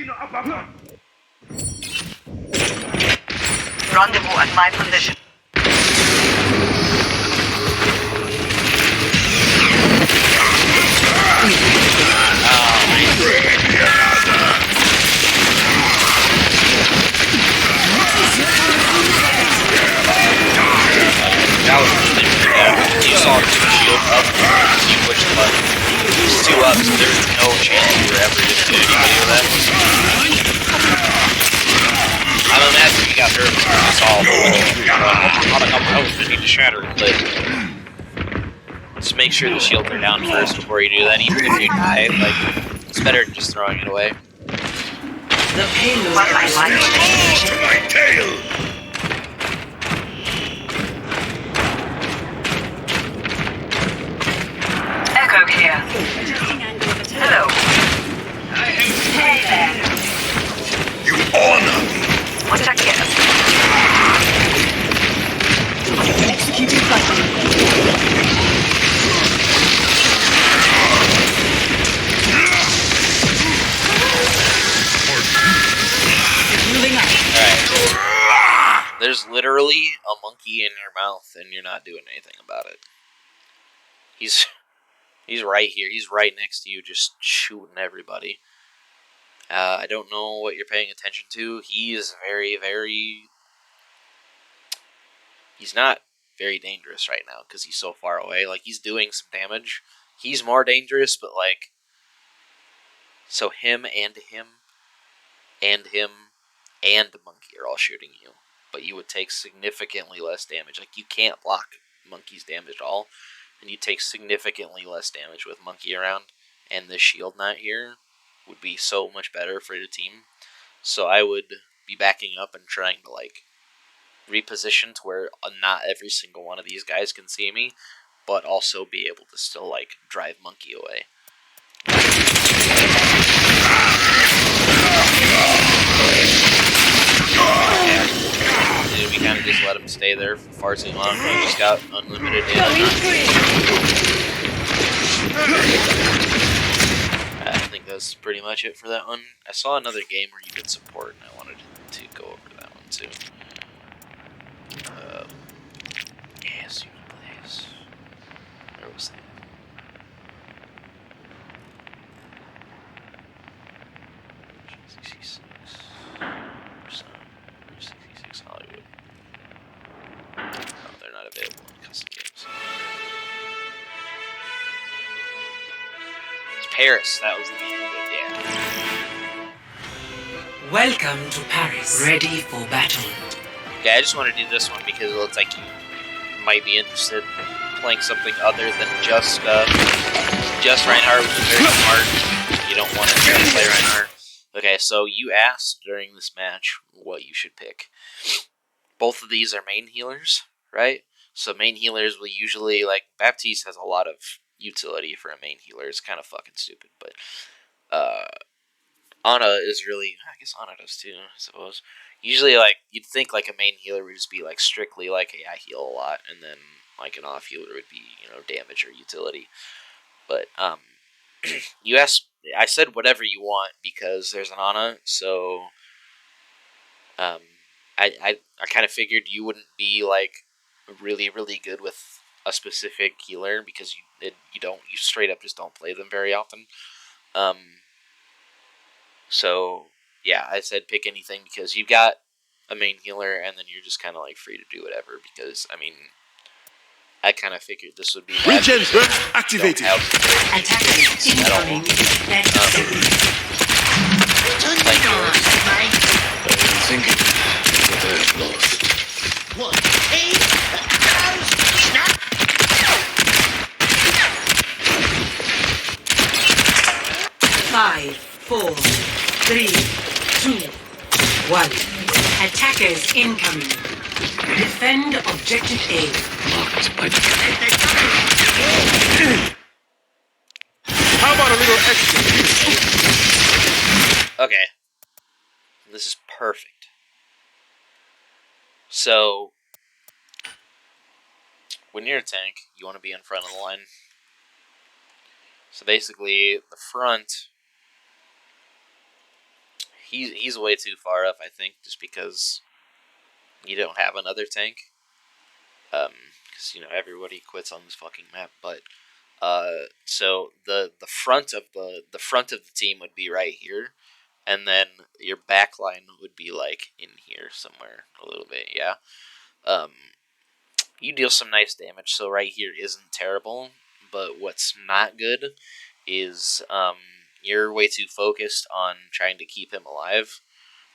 [SPEAKER 4] Rendezvous at my position.
[SPEAKER 1] That was you saw 2 shields up, you pushed the button. It was 2 up, so there was no chance you were ever going to do anybody with that. I'm imagining you got hurt because you saw I was need to shatter it, but just make sure the shields are down first before you do that, even if you die. Like, it's better than just throwing it away.
[SPEAKER 2] The payload is ready.
[SPEAKER 3] To my tail!
[SPEAKER 4] Echo here. Hello. Hey there.
[SPEAKER 3] You honor me!
[SPEAKER 4] What a gift.
[SPEAKER 2] Executed button. Moving up.
[SPEAKER 1] Alright. There's literally a monkey in your mouth and you're not doing anything about it. He's right here. He's right next to you, just shooting everybody. I don't know what you're paying attention to. He is very, very... He's not very dangerous right now because he's so far away. Like, he's doing some damage. He's more dangerous, but, like... So him and him and him and the monkey are all shooting you. But you would take significantly less damage. Like, you can't block monkey's damage at all. And you take significantly less damage with monkey around. And the shield not here would be so much better for your team. So I would be backing up and trying to, like, reposition to where not every single one of these guys can see me, but also be able to still, like, drive monkey away. We kind of just let him stay there for far too long. He just got unlimited damage. I think that's pretty much it for that one. I saw another game where you did support, and I wanted to go over that one too. Yes, you plays. Where was that? Hollywood. No, they're not available in custom games. It's Paris. That was the name of it. Yeah.
[SPEAKER 5] Welcome to Paris. Ready for battle.
[SPEAKER 1] Yeah, I just want to do this one because it looks like you might be interested in playing something other than just Reinhardt, which is very smart. You don't want to play Reinhardt. Okay, so you asked during this match what you should pick. Both of these are main healers, right? So main healers will usually, like, Baptiste has a lot of utility for a main healer. It's kind of fucking stupid, but Ana is really, I guess Ana does too, I suppose. Usually, like, you'd think like a main healer would just be like strictly like, hey, I heal a lot, and then like an off healer would be, you know, damage or utility. But you asked, I said whatever you want because there's an Ana, so I kind of figured you wouldn't be like really good with a specific healer because you straight up just don't play them very often. So yeah, I said pick anything because you've got a main healer, and then you're just kind of like free to do whatever. Because I mean, I kind of figured this would be
[SPEAKER 3] Regen burst activated.
[SPEAKER 5] Attackers incoming.
[SPEAKER 3] Thinking there's lost.
[SPEAKER 2] What? Hey? Snap!
[SPEAKER 5] 5, 4, 3, 2, 1. Attackers incoming. Defend objective A.
[SPEAKER 3] How about a little extra?
[SPEAKER 1] Okay, this is perfect. So when you're a tank, you want to be in front of the line. So basically, the front, he's way too far up, I think, just because you don't have another tank. Because you know everybody quits on this fucking map. But so the front of the front of the team would be right here, and then your back line would be like in here somewhere a little bit. Yeah. You deal some nice damage, so right here isn't terrible. But what's not good is you're way too focused on trying to keep him alive.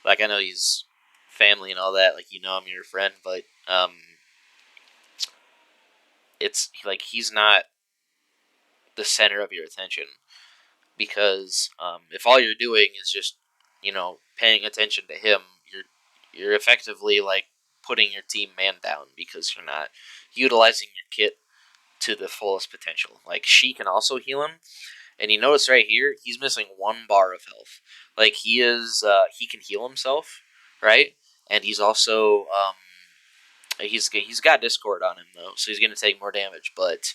[SPEAKER 1] Like, I know he's family and all that, like, you know him, you're a friend, but it's like he's not the center of your attention. Because if all you're doing is just, you know, paying attention to him, you're effectively like putting your team man down because you're not utilizing your kit to the fullest potential. Like, she can also heal him, and you notice right here he's missing 1 bar of health. Like, he can heal himself, right? And he's also he's got Discord on him though, so he's gonna take more damage. But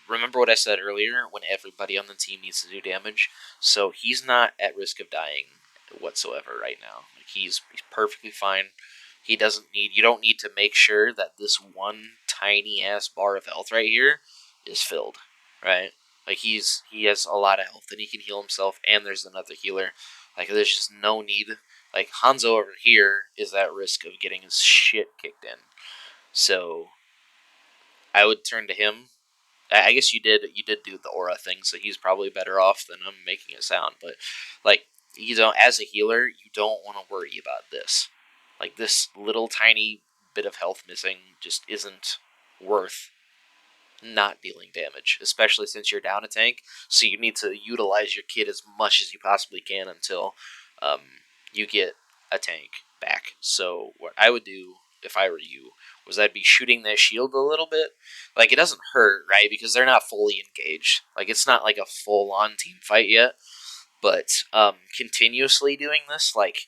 [SPEAKER 1] remember what I said earlier, when everybody on the team needs to do damage, so he's not at risk of dying whatsoever right now. Like, he's perfectly fine. He doesn't need, you don't need to make sure that this one tiny ass bar of health right here is filled, right? Like, he has a lot of health and he can heal himself, and there's another healer. Like, there's just no need. Like, Hanzo over here is at risk of getting his shit kicked in. So I would turn to him. I guess you did do the aura thing, so he's probably better off than I'm making it sound. But like, you know, as a healer, you don't want to worry about this. Like, this little tiny bit of health missing just isn't worth not dealing damage, especially since you're down a tank. So you need to utilize your kit as much as you possibly can until you get a tank back. So what I would do if I were you was I'd be shooting that shield a little bit. Like, it doesn't hurt, right? Because they're not fully engaged. Like, it's not like a full-on team fight yet. But continuously doing this, like,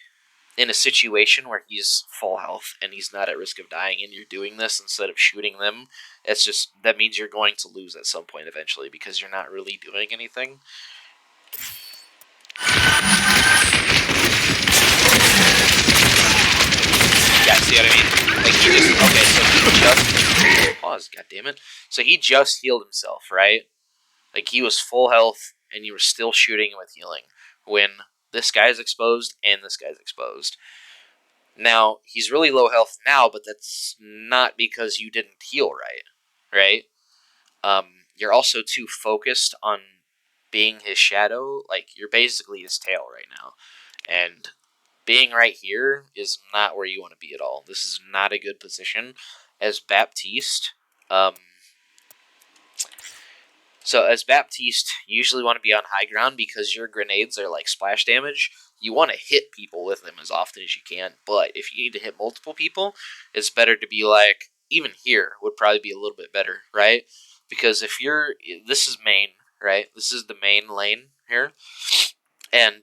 [SPEAKER 1] in a situation where he's full health and he's not at risk of dying, and you're doing this instead of shooting them, that means you're going to lose at some point eventually because you're not really doing anything. Yeah, see what I mean? Like, pause, goddammit. So he just healed himself, right? Like, he was full health, and you were still shooting him with healing. When this guy's exposed, and this guy's exposed. Now, he's really low health now, but that's not because you didn't heal right? You're also too focused on being his shadow. Like, you're basically his tail right now. And being right here is not where you want to be at all. This is not a good position. As Baptiste, as Baptiste, you usually want to be on high ground because your grenades are like splash damage. You want to hit people with them as often as you can, but if you need to hit multiple people, it's better to be like, even here would probably be a little bit better, right? Because this is main, right? This is the main lane here, and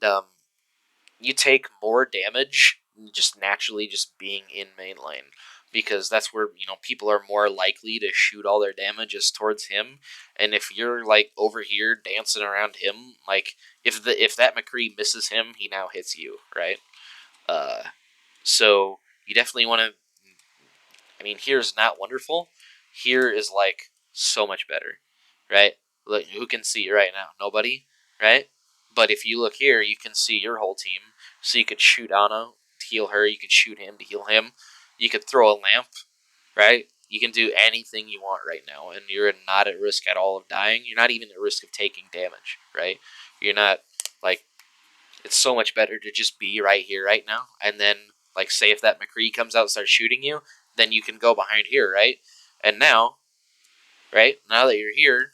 [SPEAKER 1] you take more damage just naturally just being in main lane, because that's where people are more likely to shoot all their damages towards him. And if you're like over here dancing around him, like if that McCree misses him, he now hits you, right? So you definitely want to. I mean, here's not wonderful. Here is like so much better, right? Look, who can see right now? Nobody, right? But if you look here, you can see your whole team. So you could shoot Anna to heal her. You could shoot him to heal him. You could throw a lamp, right? You can do anything you want right now, and you're not at risk at all of dying. You're not even at risk of taking damage, right? You're not, like, it's so much better to just be right here right now. And then, like, say if that McCree comes out and starts shooting you, then you can go behind here, right? And now, right, now that you're here,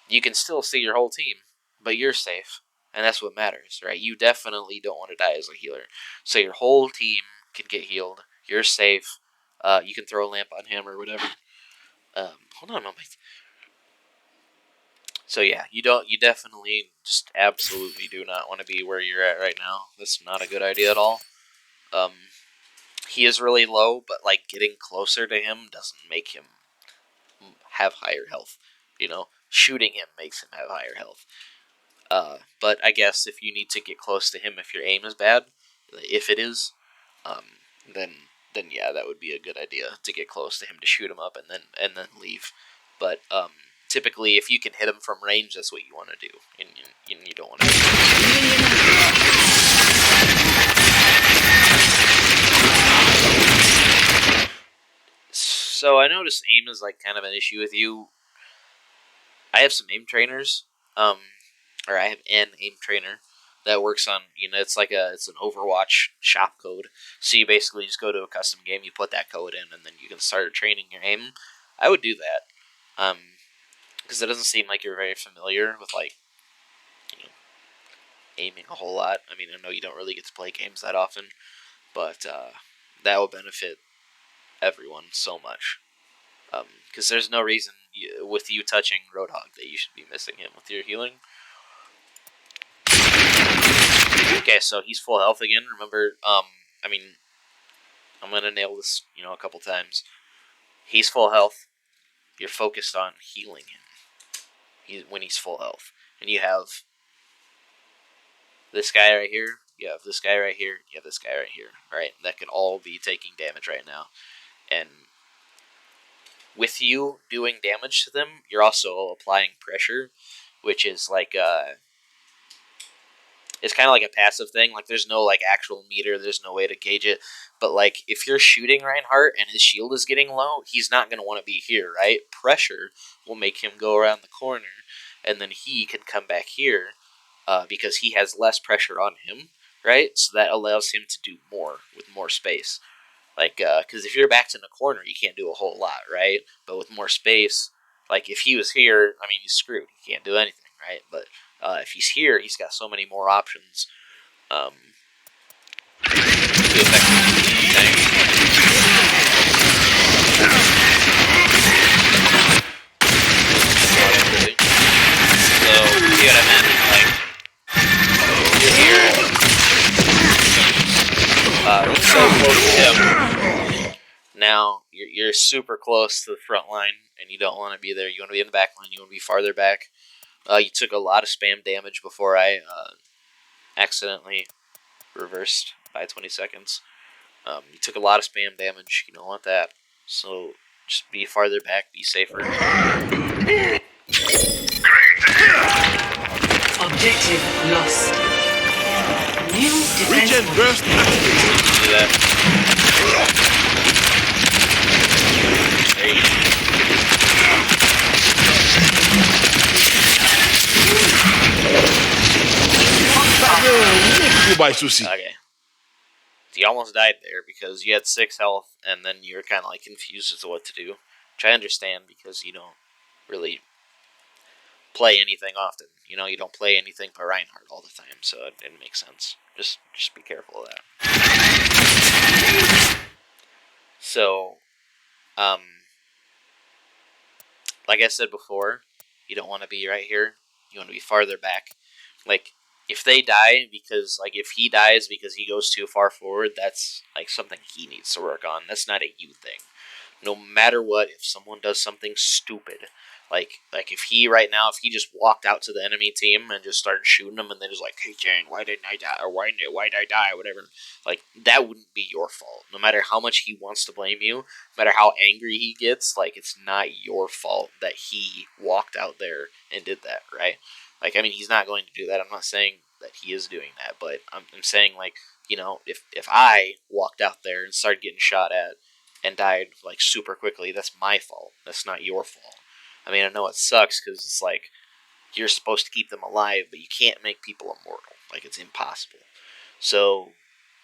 [SPEAKER 1] you can still see your whole team, but you're safe. And that's what matters, right? You definitely don't want to die as a healer. So your whole team can get healed. You're safe. You can throw a lamp on him or whatever. Hold on a moment. So yeah, you definitely just absolutely do not want to be where you're at right now. That's not a good idea at all. He is really low, but like getting closer to him doesn't make him have higher health. Shooting him makes him have higher health. But I guess if you need to get close to him, if your aim is bad, if it is, then yeah, that would be a good idea to get close to him to shoot him up and then leave. But typically, if you can hit him from range, that's what you want to do, and you don't want to. So I noticed aim is like kind of an issue with you. I have some aim trainers, or I have an aim trainer that works on, it's an Overwatch shop code. So you basically just go to a custom game, you put that code in, and then you can start training your aim. I would do that, because it doesn't seem like you're very familiar with like, aiming a whole lot. I mean, I know you don't really get to play games that often, but that will benefit everyone so much. Because there's no reason with you touching Roadhog that you should be missing him with your healing. Okay, so he's full health again. Remember, I mean, I'm gonna nail this, a couple times. He's full health. You're focused on healing him when he's full health, and you have this guy right here. You have this guy right here. You have this guy right here. Right, that could all be taking damage right now, and with you doing damage to them, you're also applying pressure, which is like it's kind of like a passive thing. Like, there's no like actual meter, there's no way to gauge it. But like, if you're shooting Reinhardt and his shield is getting low, he's not going to want to be here, right? Pressure will make him go around the corner, and then he can come back here because he has less pressure on him, right? So that allows him to do more with more space. Like, because if you're backed in a corner, you can't do a whole lot, right? But with more space, like if he was here, I mean, he's screwed. He can't do anything, right? But if he's here, he's got so many more options to effectively do things. they're super close to the front line, and you don't want to be there. You want to be in the back line. You want to be farther back. You took a lot of spam damage before I accidentally reversed by 20 seconds. You took a lot of spam damage. You don't want that. So just be farther back. Be safer.
[SPEAKER 5] Objective lost. New defense.
[SPEAKER 3] Regen burst activated.
[SPEAKER 1] Do that. Great.
[SPEAKER 3] Goodbye, Susie.
[SPEAKER 1] Okay. You almost died there because you had 6 health, and then you were kind of like confused as to what to do. Which I understand because you don't really play anything often. You know, you don't play anything but Reinhardt all the time, so it makes sense. Just be careful of that. So, like I said before, you don't want to be right here. You want to be farther back. Like, if they die because, like, if he dies because he goes too far forward, that's, like, something he needs to work on. That's not a you thing. No matter what, if someone does something stupid, like if he just walked out to the enemy team and just started shooting them, and they're just like, hey, Jane, why didn't I die? Or why did I die? Whatever. Like, that wouldn't be your fault. No matter how much he wants to blame you, no matter how angry he gets, like, it's not your fault that he walked out there and did that, right? Like, I mean, he's not going to do that. I'm not saying that he is doing that, but I'm saying, like, you know, if I walked out there and started getting shot at and died, like, super quickly, that's my fault. That's not your fault. I mean, I know it sucks because it's like you're supposed to keep them alive, but you can't make people immortal. Like, it's impossible. So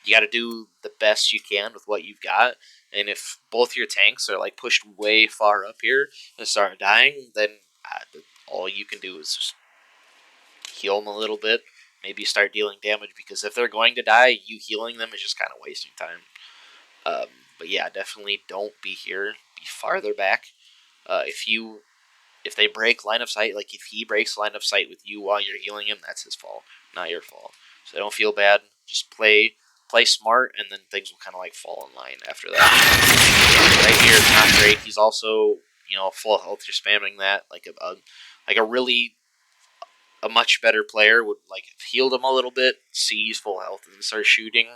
[SPEAKER 1] you got to do the best you can with what you've got. And if both your tanks are, like, pushed way far up here and start dying, then all you can do is just heal them a little bit. Maybe start dealing damage, because if they're going to die, you healing them is just kind of wasting time. But yeah, definitely don't be here. Be farther back. If they break line of sight, like if he breaks line of sight with you while you're healing him, that's his fault, not your fault. So don't feel bad. Just play smart, and then things will kind of like fall in line after that. Right here is not great. He's also, you know, full health. You're spamming that like a much better player would like have healed him a little bit, see he's full health, and start shooting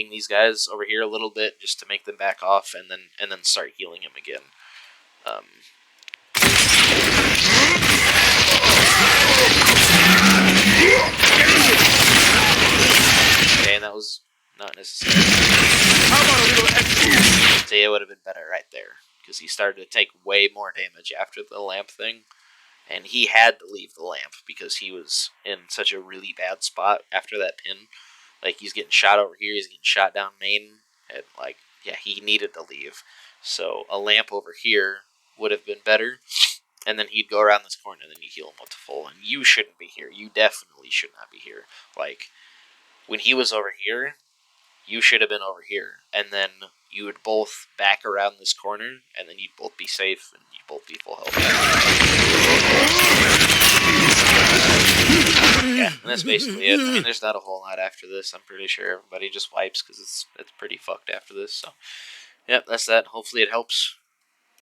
[SPEAKER 1] these guys over here a little bit just to make them back off, and then start healing him again. Okay, and that was not necessary.
[SPEAKER 3] How about a little extra?
[SPEAKER 1] See, it would have been better right there, because he started to take way more damage after the lamp thing, and he had to leave the lamp because he was in such a really bad spot after that pin. Like, he's getting shot over here, he's getting shot down main, and, like, yeah, he needed to leave. So a lamp over here would have been better, and then he'd go around this corner, and then you heal him with the full, and you shouldn't be here. You definitely should not be here. Like, when he was over here, you should have been over here, and then you would both back around this corner, and then you'd both be safe, and you'd both be full health. Yeah, and that's basically it. I mean, there's not a whole lot after this. I'm pretty sure everybody just wipes because it's pretty fucked after this. So, yeah, that's that. Hopefully it helps.